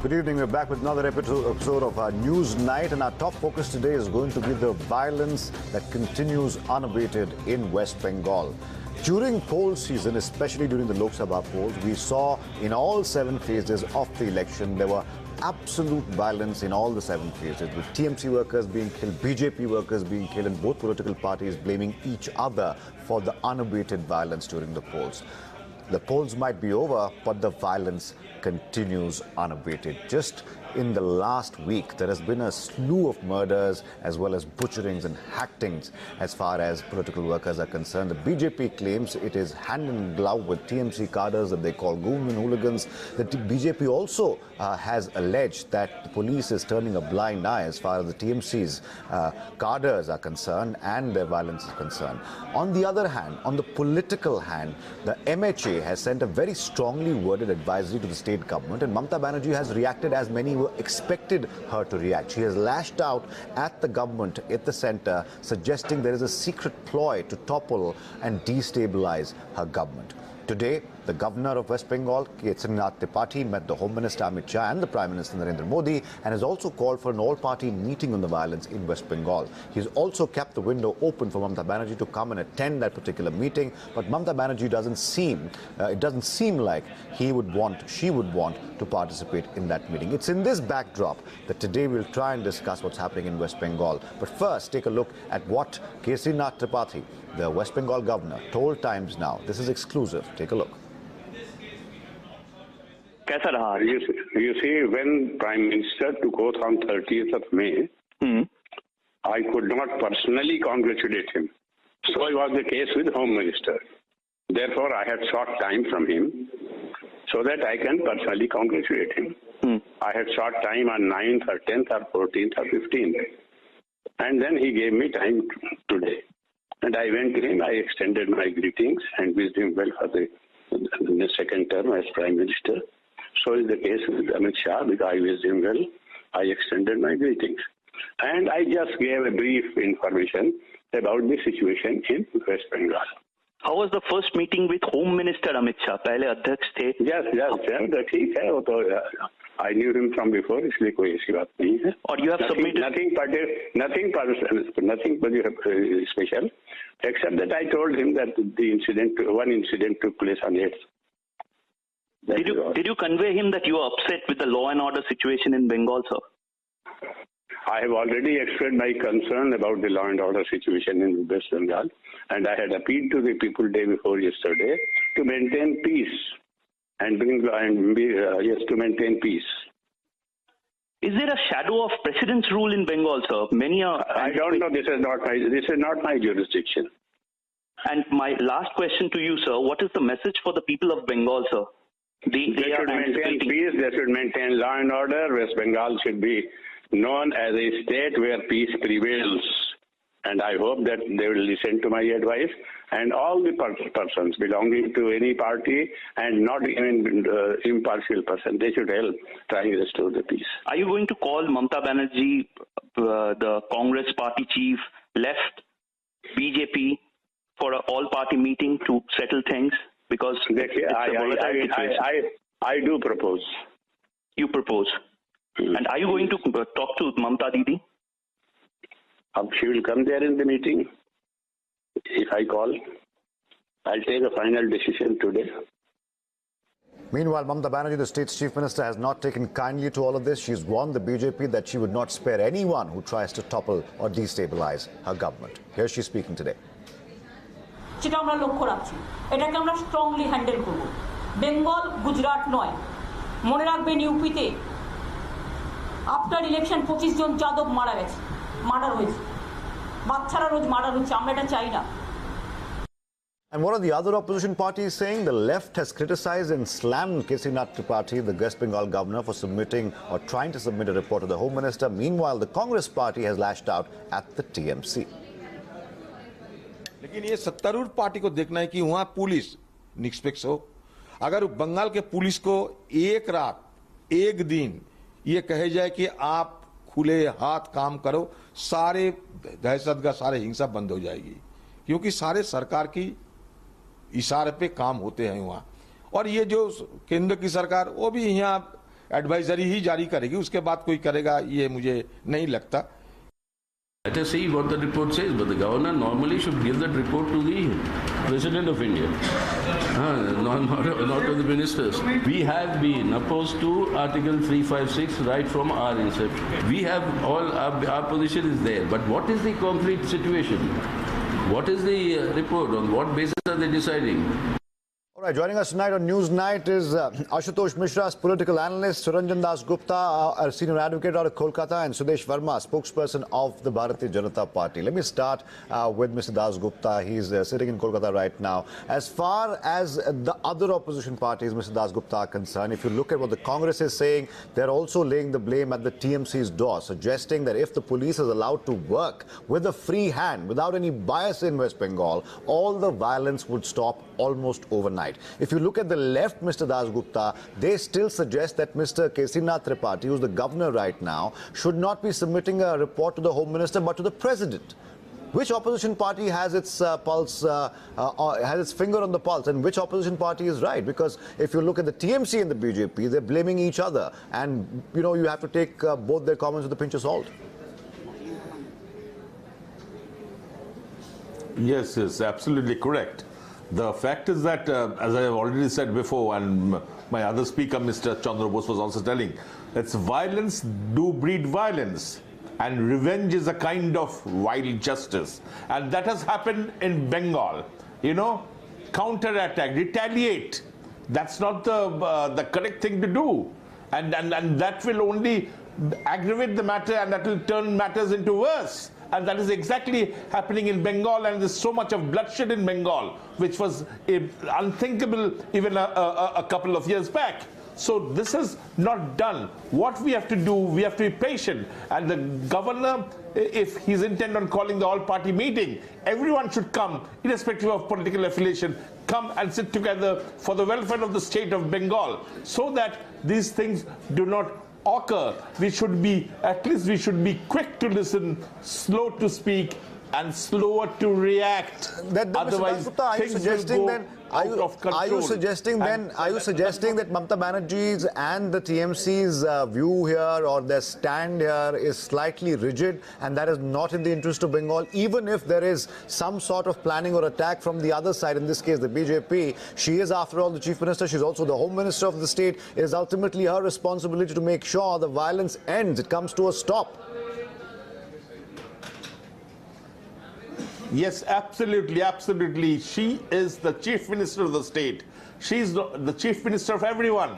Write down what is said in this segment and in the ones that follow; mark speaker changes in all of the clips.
Speaker 1: Good evening. We're back with another episode of our News Night, and our top focus today is going to be the violence that continues unabated in West Bengal. During poll season, especially during the Lok Sabha polls, we saw in all 7 phases of the election, there were absolute violence in all the 7 phases, with TMC workers being killed, BJP workers being killed, and both political parties blaming each other for the unabated violence during the polls. The polls might be over, but the violence continues unabated. Just in the last week, there has been a slew of murders as well as butcherings and hackings as far as political workers are concerned. The BJP claims it is hand in glove with TMC cadres that they call goon and hooligans. The BJP also has alleged that the police is turning a blind eye as far as the TMC's cadres are concerned and their violence is concerned. On the other hand, on the political hand, the MHA has sent a very strongly worded advisory to the state government, and Mamata Banerjee has reacted as many were expected her to react. She has lashed out at the government, at the centre, suggesting there is a secret ploy to topple and destabilize her government. Today, the governor of West Bengal, Kesarinathan Tripathi, met the Home Minister Amit Shah and the Prime Minister Narendra Modi, and has also called for an all-party meeting on the violence in West Bengal. He's also kept the window open for Mamata Banerjee to come and attend that particular meeting, but Mamata Banerjee it doesn't seem like she would want to participate in that meeting. It's in this backdrop that today we'll try and discuss what's happening in West Bengal. But first, take a look at what Kesarinathan Tripathi, the West Bengal governor, told Times Now. This is exclusive. Take a look.
Speaker 2: You see, when Prime Minister took oath on 30th of May, I could not personally congratulate him. So it was the case with Home Minister. Therefore, I had sought time from him so that I can personally congratulate him. I had sought time on 9th or 10th or 14th or 15th. And then he gave me time today. And I went to him, I extended my greetings and wished him well for the second term as Prime Minister. So is the case with Amit Shah, because I wished him well. I extended my greetings. And I just gave a brief information about the situation in West Bengal.
Speaker 3: How was the first meeting with Home Minister Amit Shah? पहले अध्यक्ष थे.
Speaker 2: Yes, ठीक है वो तो I knew him from before, इसलिए कोई ऐसी बात नहीं है.
Speaker 3: Or you have submitted
Speaker 2: nothing special, except that I told him that one incident took place on 8th.
Speaker 3: Did you convey him that you are upset with the law and order situation in Bengal, sir?
Speaker 2: I have already expressed my concern about the law and order situation in West Bengal, and I had appealed to the people day before yesterday to maintain peace to maintain peace.
Speaker 3: Is there a shadow of precedence rule in Bengal, sir?
Speaker 2: I don't know. This is not my jurisdiction.
Speaker 3: And my last question to you, sir: what is the message for the people of Bengal, sir?
Speaker 2: They should maintain peace. They should maintain law and order. West Bengal should be known as a state where peace prevails. And I hope that they will listen to my advice. And all the persons belonging to any party and not even impartial person, they should help trying to restore the peace.
Speaker 3: Are you going to call Mamata Banerjee, the Congress party chief, left, BJP, for an all-party meeting to settle things? Because
Speaker 2: I do propose.
Speaker 3: You propose. And are you going to talk to Mamata Didi?
Speaker 2: She will come there in the meeting. If I call, I'll take a final decision today.
Speaker 1: Meanwhile, Mamata Banerjee, the state's chief minister, has not taken kindly to all of this. She's warned the BJP that she would not spare anyone who tries to topple or destabilize her government. Here she's speaking today.
Speaker 4: সেটা আমরা লক্ষ্য রাখছি, এটাকে আমরা strongly handle করব। বেঙ্গল গুজরাট নয়, মনে রাখবেন ইউপিতে আফটার ইলেকশন 25 জন যাদব মার্ডার হয়েছে, বাচ্চারা রোজ মার্ডার হচ্ছে, আমরা এটা চাই না।
Speaker 1: And what are the other opposition parties saying? The left has criticized and slammed Kesarinathan Tripathi, the West Bengal governor, for submitting or trying to submit a report to the Home Minister. Meanwhile, the Congress party has lashed out at the TMC.
Speaker 5: लेकिन ये सत्तारूढ़ party को देखना है कि वहां police निष्पक्ष हो। अगर बंगाल के पुलिस को एक रात एक दिन ये कहे जाए कि आप खुले हाथ काम करो, सारे दहशतगर्द सारे हिंसा बंद हो जाएगी, क्योंकि सारे सरकार की इशारे पे काम होते हैं वहाँ। और ये जो केंद्र की सरकार वो भी यहाँ एडवाइजरी ही जारी करेगी, उसके बाद कोई करेगा ये मुझे नहीं लगता।
Speaker 6: Let us see what the report says, but the governor normally should give that report to the President of India, not to the ministers. We have been opposed to Article 356 right from our inception. We have our position is there, but what is the concrete situation? What is the report? On what basis are they deciding?
Speaker 1: All right, joining us tonight on News Night is Ashutosh Mishra, political analyst, Suranjan Das Gupta, a senior advocate out of Kolkata, and Sudesh Verma, spokesperson of the Bharatiya Janata Party. Let me start with Mr. Das Gupta. He's sitting in Kolkata right now. As far as the other opposition parties, Mr. Das Gupta, are concerned, if you look at what the Congress is saying, they're also laying the blame at the TMC's door, suggesting that if the police is allowed to work with a free hand, without any bias in West Bengal, all the violence would stop almost overnight. If you look at the left, Mr. Das Gupta, they still suggest that Mr. Kesinath Tripathi, who's the governor right now, should not be submitting a report to the Home Minister but to the President. Which opposition party has its has its finger on the pulse, and which opposition party is right? Because if you look at the TMC and the BJP, they're blaming each other, and you have to take both their comments with a pinch of salt.
Speaker 7: Yes, absolutely correct. The fact is that, as I have already said before, and my other speaker, Mr. Chandra Bose, was also telling, that violence do breed violence, and revenge is a kind of wild justice. And that has happened in Bengal. Counter-attack, retaliate. That's not the correct thing to do. And that will only aggravate the matter, and that will turn matters into worse. And that is exactly happening in Bengal, and there's so much of bloodshed in Bengal, which was unthinkable even a couple of years back. So this is not done. What we have to do, we have to be patient. And the governor, if he's intent on calling the all-party meeting, everyone should come, irrespective of political affiliation, come and sit together for the welfare of the state of Bengal, so that these things do not occur. We should be quick to listen, slow to speak, and slower to react. Otherwise, things will go out of control.
Speaker 1: Are you suggesting that Mamata Banerjee's and the TMC's view here, or their stand here, is slightly rigid, and that is not in the interest of Bengal, even if there is some sort of planning or attack from the other side, in this case the BJP? She is, after all, the Chief Minister. She's also the Home Minister of the state. It is ultimately her responsibility to make sure the violence ends. It comes to a stop.
Speaker 7: Yes, absolutely, absolutely. She is the Chief Minister of the state. She's the Chief Minister of everyone,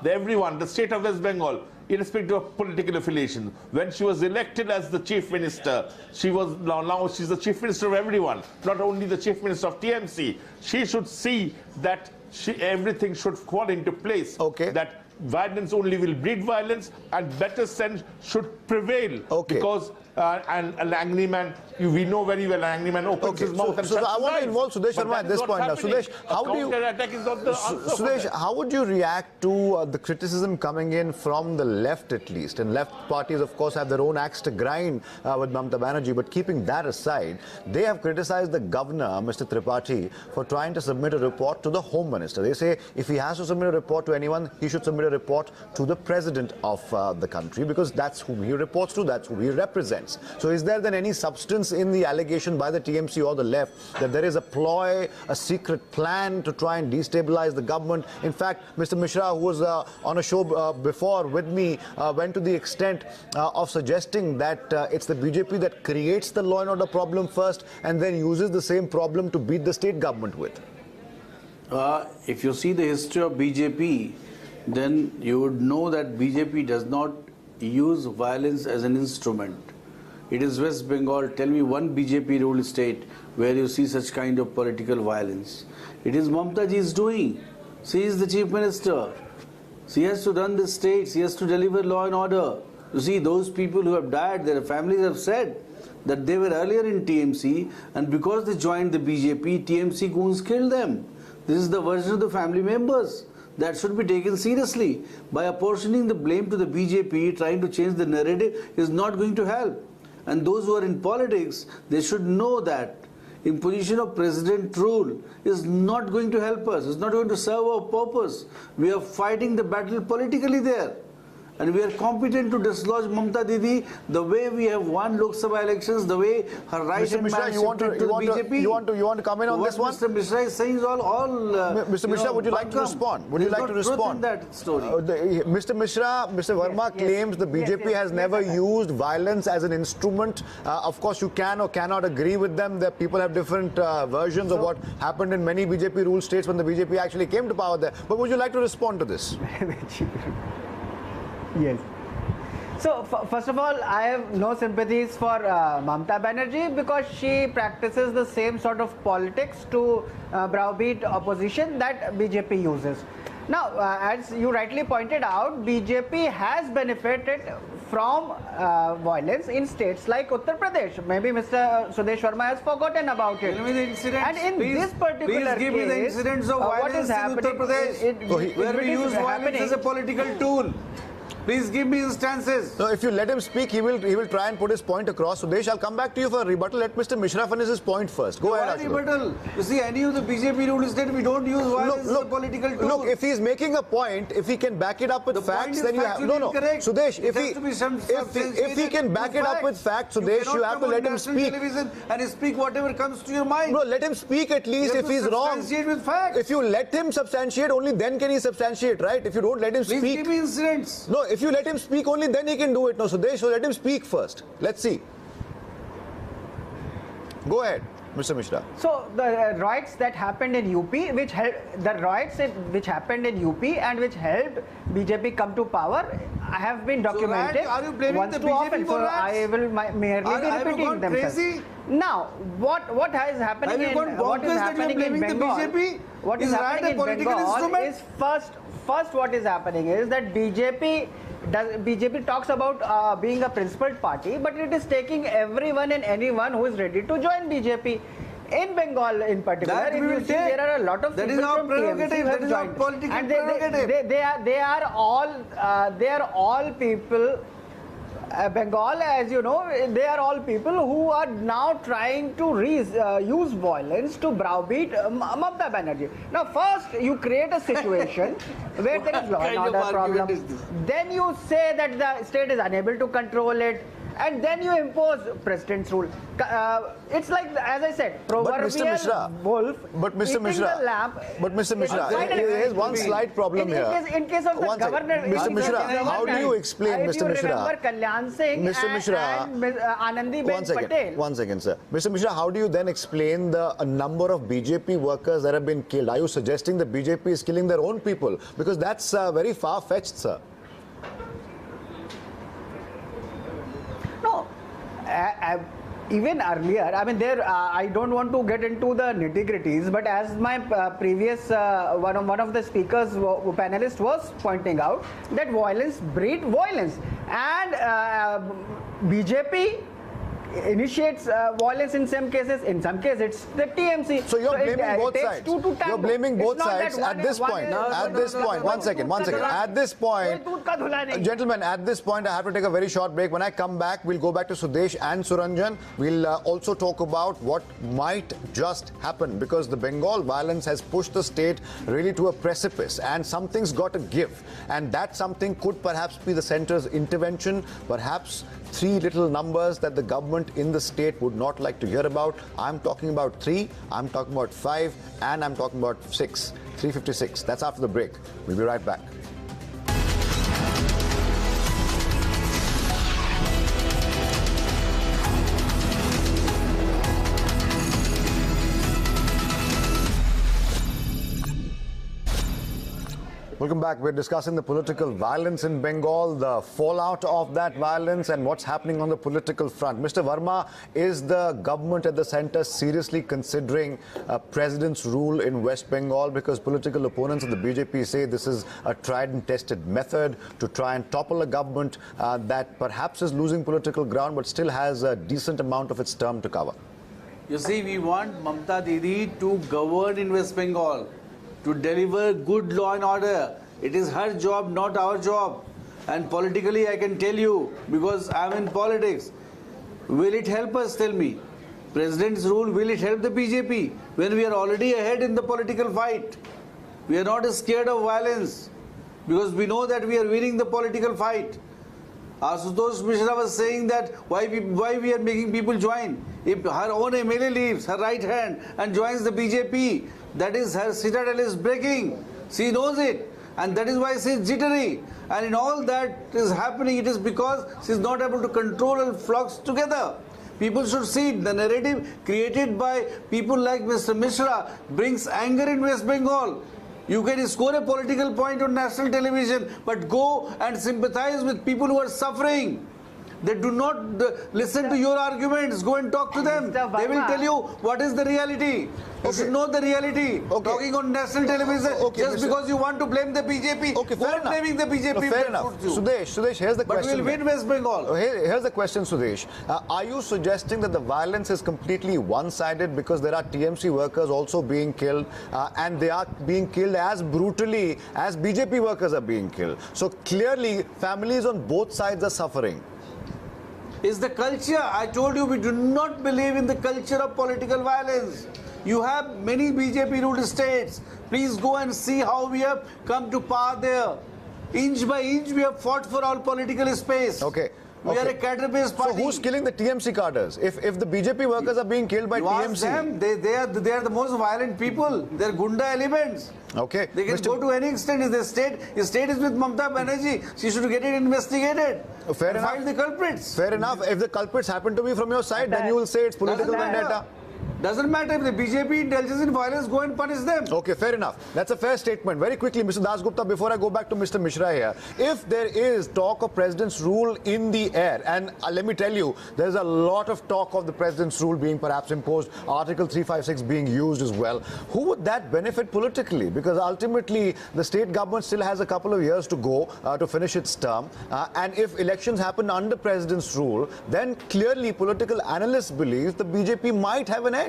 Speaker 7: the state of West Bengal, irrespective of political affiliation. When she was elected as the Chief Minister, now she's the Chief Minister of everyone, not only the Chief Minister of TMC. She should see that everything should fall into place.
Speaker 1: Okay.
Speaker 7: That violence only will breed violence, and better sense should prevail.
Speaker 1: Okay.
Speaker 7: Because an angry man, we know very well, an angry man opens his mouth and shuts his eyes.
Speaker 1: I want to involve Sudesh Verma at this point now. Sudesh, how would you react to the criticism coming in from the left, at least? And left parties, of course, have their own axe to grind with Mamata Banerjee. But keeping that aside, they have criticized the governor, Mr. Tripathi, for trying to submit a report to the Home Minister. They say if he has to submit a report to anyone, he should submit a report to the President of the country, because that's whom he reports to, that's who he represents. So is there then any substance in the allegation by the TMC or the left that there is a ploy, a secret plan to try and destabilize the government? In fact, Mr. Mishra, who was on a show before with me, went to the extent of suggesting that it's the BJP that creates the law and order problem first and then uses the same problem to beat the state government with.
Speaker 8: If you see the history of BJP, then you would know that BJP does not use violence as an instrument. It is West Bengal. Tell me one BJP ruled state where you see such kind of political violence. It is Mamata Ji's doing. She is the Chief Minister. She has to run the state. She has to deliver law and order. You see, those people who have died, their families have said that they were earlier in TMC, and because they joined the BJP, TMC goons killed them. This is the version of the family members. That should be taken seriously. By apportioning the blame to the BJP, trying to change the narrative is not going to help. And those who are in politics, they should know that imposition of president rule is not going to help us. It's not going to serve our purpose. We are fighting the battle politically there. And we are competent to dislodge Mamta Didi the way we have won Lok Sabha elections, the way her right hand man shifted to the BJP.
Speaker 1: You want to come in on this one?
Speaker 8: Mr. Mishra is saying is all
Speaker 1: Mr. Mishra, would you like to respond? Would you like to respond?
Speaker 8: There is no truth in that story.
Speaker 1: Mr. Mishra, Mr. Verma claims the BJP has never used violence as an instrument. Of course, you can or cannot agree with them. That people have different versions of what happened in many BJP ruled states when the BJP actually came to power there. But would you like to respond to this?
Speaker 9: Yes. So, first of all, I have no sympathies for Mamta Banerjee because she practices the same sort of politics to browbeat opposition that BJP uses. Now, as you rightly pointed out, BJP has benefited from violence in states like Uttar Pradesh. Maybe Mr. Sudesh Sharma has forgotten about it.
Speaker 8: Tell me the incidents.
Speaker 9: And in this particular
Speaker 8: please give
Speaker 9: case,
Speaker 8: me the incidents of violence in Uttar Pradesh where we use violence as a political tool. Please give me instances.
Speaker 1: So if you let him speak, he will try and put his point across. Sudesh, I'll come back to you for a rebuttal. Let Mr. Mishra finish his point first. Go ahead, Ashok.
Speaker 8: Rebuttal. You see, any of the BJP ruled state, we don't use violence as a political tool.
Speaker 1: Look, if he's making a point, if he can back it up with facts, then you have no. Sudesh, if he can back it up with facts, Sudesh, you have to let him speak.
Speaker 8: Television and speak whatever comes to your mind.
Speaker 1: No, let him speak at least if he's wrong.
Speaker 8: With facts.
Speaker 1: If you let him substantiate, only then can he substantiate, right? If you don't let him speak.
Speaker 8: Please give me incidents.
Speaker 1: No, if you let him speak, only then he can do it. No, Sudesh, so let him speak first. Let's see. Go ahead, Mr. Mishra.
Speaker 9: So the riots that happened in UP, which happened in UP and which helped BJP come to power, have been documented.
Speaker 8: So, are you blaming
Speaker 9: once
Speaker 8: the
Speaker 9: too
Speaker 8: BJP
Speaker 9: often.
Speaker 8: for
Speaker 9: So
Speaker 8: riots?
Speaker 9: I will merely be repeating themselves.
Speaker 8: Crazy?
Speaker 9: Now, what is happening in Bengal? What is happening in Bengal is first what is happening is that BJP talks about being a principled party, but it is taking everyone and anyone who is ready to join BJP. In Bengal, in particular, if you see, there are a lot of people from TMC who have joined, and they are all people. Bengal, as you know, they are all people who are now trying to use violence to browbeat Mamta Banerjee. Now, first you create a situation where there is law and order problem. Then you say that the state is unable to control it. And then you impose president's rule. It's like, as I said, proverbial wolf.
Speaker 1: But Mr. Mishra, there is one slight problem here.
Speaker 9: In case of the governor,
Speaker 1: Mr. Mishra, how do you explain, Mr. Mishra?
Speaker 9: If you remember Kalyan Singh and Anandiben Patel.
Speaker 1: One second, sir. Mr. Mishra, how do you then explain the number of BJP workers that have been killed? Are you suggesting that BJP is killing their own people? Because that's very far-fetched, sir.
Speaker 9: No, even earlier, I mean, I don't want to get into the nitty-gritties, but as my previous one of the speakers, panelist was pointing out, that violence breeds violence, and BJP initiates violence in some cases. In some cases, it's the TMC.
Speaker 1: So you're blaming both sides. You're blaming both sides at this point. At this point, one second. At this point, gentlemen, at this point, I have to take a very short break. When I come back, we'll go back to Sudesh and Suranjan. We'll also talk about what might just happen, because the Bengal violence has pushed the state really to a precipice, and something's got to give. And that something could perhaps be the centre's intervention, perhaps 3 little numbers that the government in the state would not like to hear about. I'm talking about 3, I'm talking about 5, and I'm talking about 6. 356. That's after the break. We'll be right back. Welcome back. We're discussing the political violence in Bengal, the fallout of that violence, and what's happening on the political front. Mr. Verma, is the government at the centre seriously considering a president's rule in West Bengal? Because political opponents of the BJP say this is a tried and tested method to try and topple a government that perhaps is losing political ground but still has a decent amount of its term to cover.
Speaker 8: You see, we want Mamta Didi to govern in West Bengal, to deliver good law and order. It is her job, not our job. And politically, I can tell you, because I'm in politics, will it help us? Tell me. President's rule, will it help the BJP when we are already ahead in the political fight? We are not scared of violence. because we know that we are winning the political fight. Asutosh Mishra was saying that why we are making people join. If her own MLA leaves, her right hand, and joins the BJP, that is, her citadel is breaking. She knows it. And that is why she is jittery. And in all that is happening, it is because she is not able to control her flocks together. People should see it. The narrative created by people like Mr. Mishra brings anger in West Bengal. You can score a political point on national television, but go and sympathize with people who are suffering. They do not listen to your arguments. Go and talk to them. They will tell you what is the reality. You should know the reality. Talking on national television just because you want to blame the BJP. Go blaming the BJP.
Speaker 1: No, fair enough. Sudesh, here's the question.
Speaker 8: But we'll win West Bengal.
Speaker 1: Here's the question, Sudesh. Are you suggesting that the violence is completely one-sided because there are TMC workers also being killed and they are being killed as brutally as BJP workers are being killed? So clearly, families on both sides are suffering.
Speaker 8: Is the culture. I told you we do not believe in the culture of political violence. You have many BJP-ruled states. Please go and see how we have come to power there. Inch by inch, we have fought for all political space.
Speaker 1: Okay.
Speaker 8: We are a cadre-based party.
Speaker 1: So who's killing the TMC cadres? If the BJP workers are being killed by TMC,
Speaker 8: them. They are the most violent people. They are gunda elements.
Speaker 1: Okay.
Speaker 8: They can go to any extent. If the state is with Mamata Banerjee, she should get it investigated.
Speaker 1: Fair enough.
Speaker 8: Find the culprits.
Speaker 1: Fair enough. If the culprits happen to be from your side, then you will say it's political vendetta.
Speaker 8: Doesn't matter if the BJP indulges in violence, go and punish them.
Speaker 1: Okay, fair enough. That's a fair statement. Very quickly, Mr. Dasgupta, before I go back to Mr. Mishra here, if there is talk of President's rule in the air, and let me tell you, there's a lot of talk of the President's rule being perhaps imposed, Article 356 being used as well, who would that benefit politically? Because ultimately, the state government still has a couple of years to go to finish its term. And if elections happen under President's rule, then clearly political analysts believe the BJP might have an edge.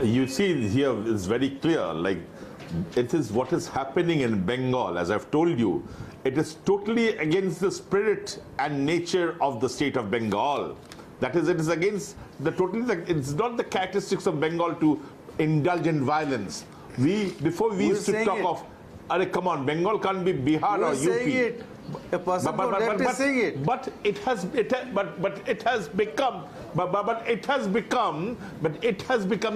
Speaker 7: You see here it's very clear, like it is what is happening in Bengal. As I've told you, it is totally against the spirit and nature of the state of Bengal. That is, it is against the it's not the characteristics of Bengal to indulge in violence. Before we used to talk of, come on, Bengal can't be Bihar or UP.
Speaker 8: A person is saying it.
Speaker 7: But it has become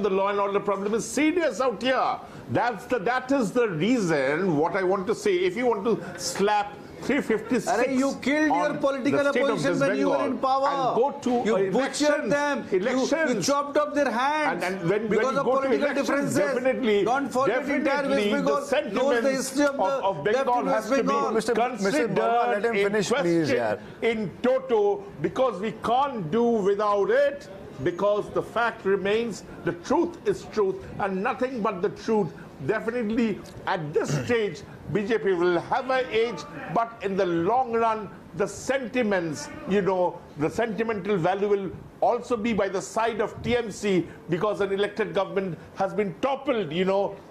Speaker 7: the law and order problem is serious out here. That is the reason. What I want to say, if you want to slap 356.
Speaker 8: You killed your political opposition when you were in power.
Speaker 7: And go to
Speaker 8: you butchered them. You chopped up their hands.
Speaker 7: And when
Speaker 8: because
Speaker 7: you
Speaker 8: of
Speaker 7: go
Speaker 8: political
Speaker 7: to elections,
Speaker 8: differences. Don't forget
Speaker 7: the sentiments of Bengal has to be considered
Speaker 1: let him finish, please,
Speaker 7: in toto, because we can't do without it. Because the fact remains, the truth is truth and nothing but the truth. Definitely at this stage, BJP will have an edge, but in the long run, the sentiments, the sentimental value will also be by the side of TMC because an elected government has been toppled.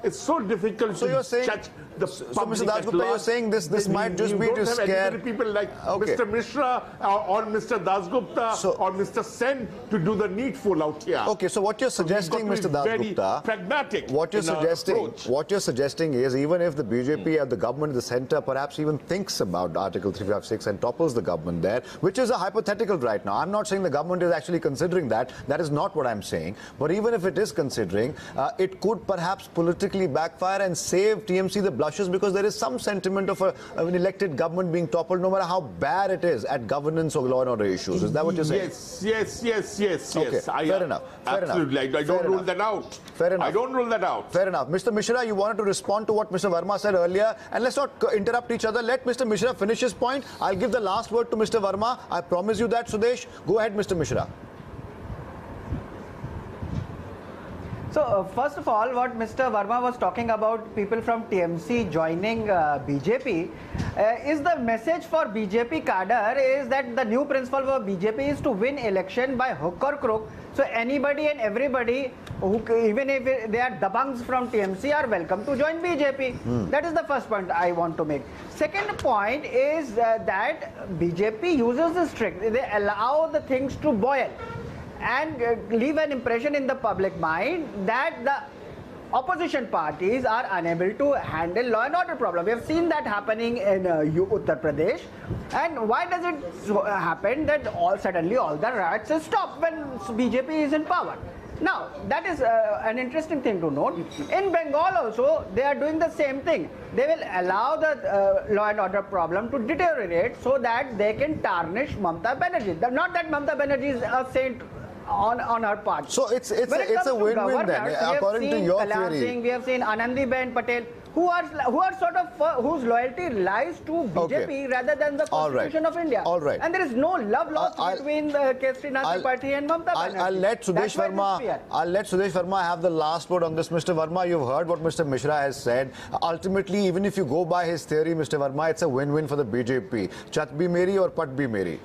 Speaker 7: It's so difficult to judge the public.
Speaker 1: So, Mr. Dasgupta, you're saying this might just be to scare
Speaker 7: people like Mr. Mishra or Mr. Dasgupta or Mr. Sen to do the needful out here.
Speaker 1: Okay, so what you're suggesting, Mr. Dasgupta,
Speaker 7: pragmatic.
Speaker 1: What you're suggesting is even if the BJP at the government in the centre perhaps even thinks about Article 356 and topples the government there, which is a hypothetical right now. I'm not saying the government is actually considering that. That is not what I'm saying. But even if it is considering, it could perhaps politically backfire and save TMC the blushes because there is some sentiment of an elected government being toppled no matter how bad it is at governance or law and order issues. Is that what you're saying?
Speaker 7: Yes.
Speaker 1: Okay, fair enough.
Speaker 7: Absolutely. I don't rule that out.
Speaker 1: Fair enough.
Speaker 7: I don't rule that out.
Speaker 1: Fair enough. Mr. Mishra, you wanted to respond to what Mr. Verma said earlier, and let's not interrupt each other. Let Mr. Mishra finish his point. I'll give the last word to Mr. Verma. I promise you that, Sudesh. Go ahead, Mr. Mishra.
Speaker 9: So, first of all, what Mr. Verma was talking about people from TMC joining BJP is the message for BJP cadre is that the new principle for BJP is to win election by hook or crook. So, anybody and everybody, who, even if they are dabangs from TMC, are welcome to join BJP. That is the first point I want to make. Second point is that BJP uses this trick. They allow the things to boil and leave an impression in the public mind that opposition parties are unable to handle law and order problem. We have seen that happening in Uttar Pradesh. And why does it happen that suddenly all the riots stop when BJP is in power? Now, that is an interesting thing to note. In Bengal also, they are doing the same thing. They will allow the law and order problem to deteriorate so that they can tarnish Mamata Banerjee. Not that Mamata Banerjee is a saint on her part.
Speaker 1: So it's a win-win then, according to your theory.
Speaker 9: We have seen Anandiben Patel, who are sort of whose loyalty lies to BJP rather than the Constitution of India.
Speaker 1: All right.
Speaker 9: And there is no love lost between the Kesrinath Party and Mamata Banerjee.
Speaker 1: I'll let Sudesh Verma have the last word on this. Mr. Verma, you've heard what Mr. Mishra has said. Ultimately, even if you go by his theory, Mr. Verma, it's a win-win for the BJP. Chat bhi meri or pat bhi meri.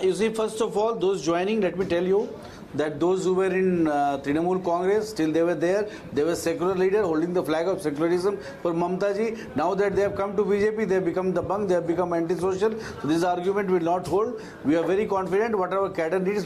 Speaker 8: You see, first of all, those joining, let me tell you that those who were in Trinamool Congress, still they were there. They were secular leader holding the flag of secularism for Mamata ji. Now that they have come to BJP, they have become the bunk, they have become antisocial. So this argument will not hold. We are very confident whatever cadre needs.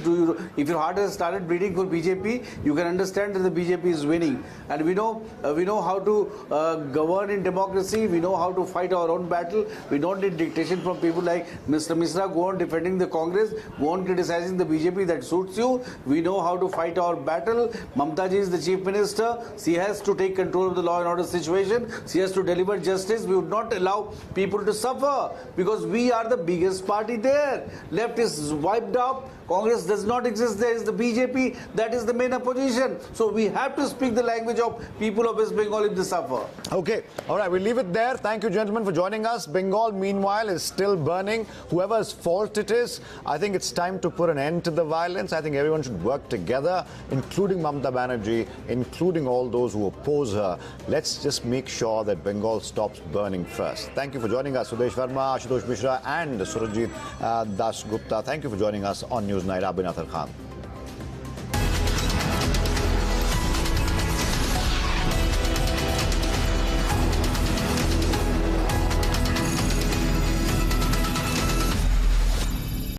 Speaker 8: If your heart has started beating for BJP, you can understand that the BJP is winning. And we know how to govern in democracy. We know how to fight our own battle. We don't need dictation from people like Mr. Mishra. Go on defending the Congress. Go on criticizing the BJP. That suits you. We know how to fight our battle. Mamata ji is the Chief Minister. She has to take control of the law and order situation. She has to deliver justice. We would not allow people to suffer because we are the biggest party there. Left is wiped out. Congress does not exist. There is the BJP. That is the main opposition. So we have to speak the language of people of West Bengal if they suffer.
Speaker 1: Okay. All right. We'll leave it there. Thank you, gentlemen, for joining us. Bengal, meanwhile, is still burning. Whoever's fault it is, I think it's time to put an end to the violence. I think everyone should work together, including Mamata Banerjee, including all those who oppose her. Let's just make sure that Bengal stops burning first. Thank you for joining us, Sudesh Verma, Ashutosh Mishra, and Surajit Das Gupta. Thank you for joining us on News Night. I've been Athar Khan.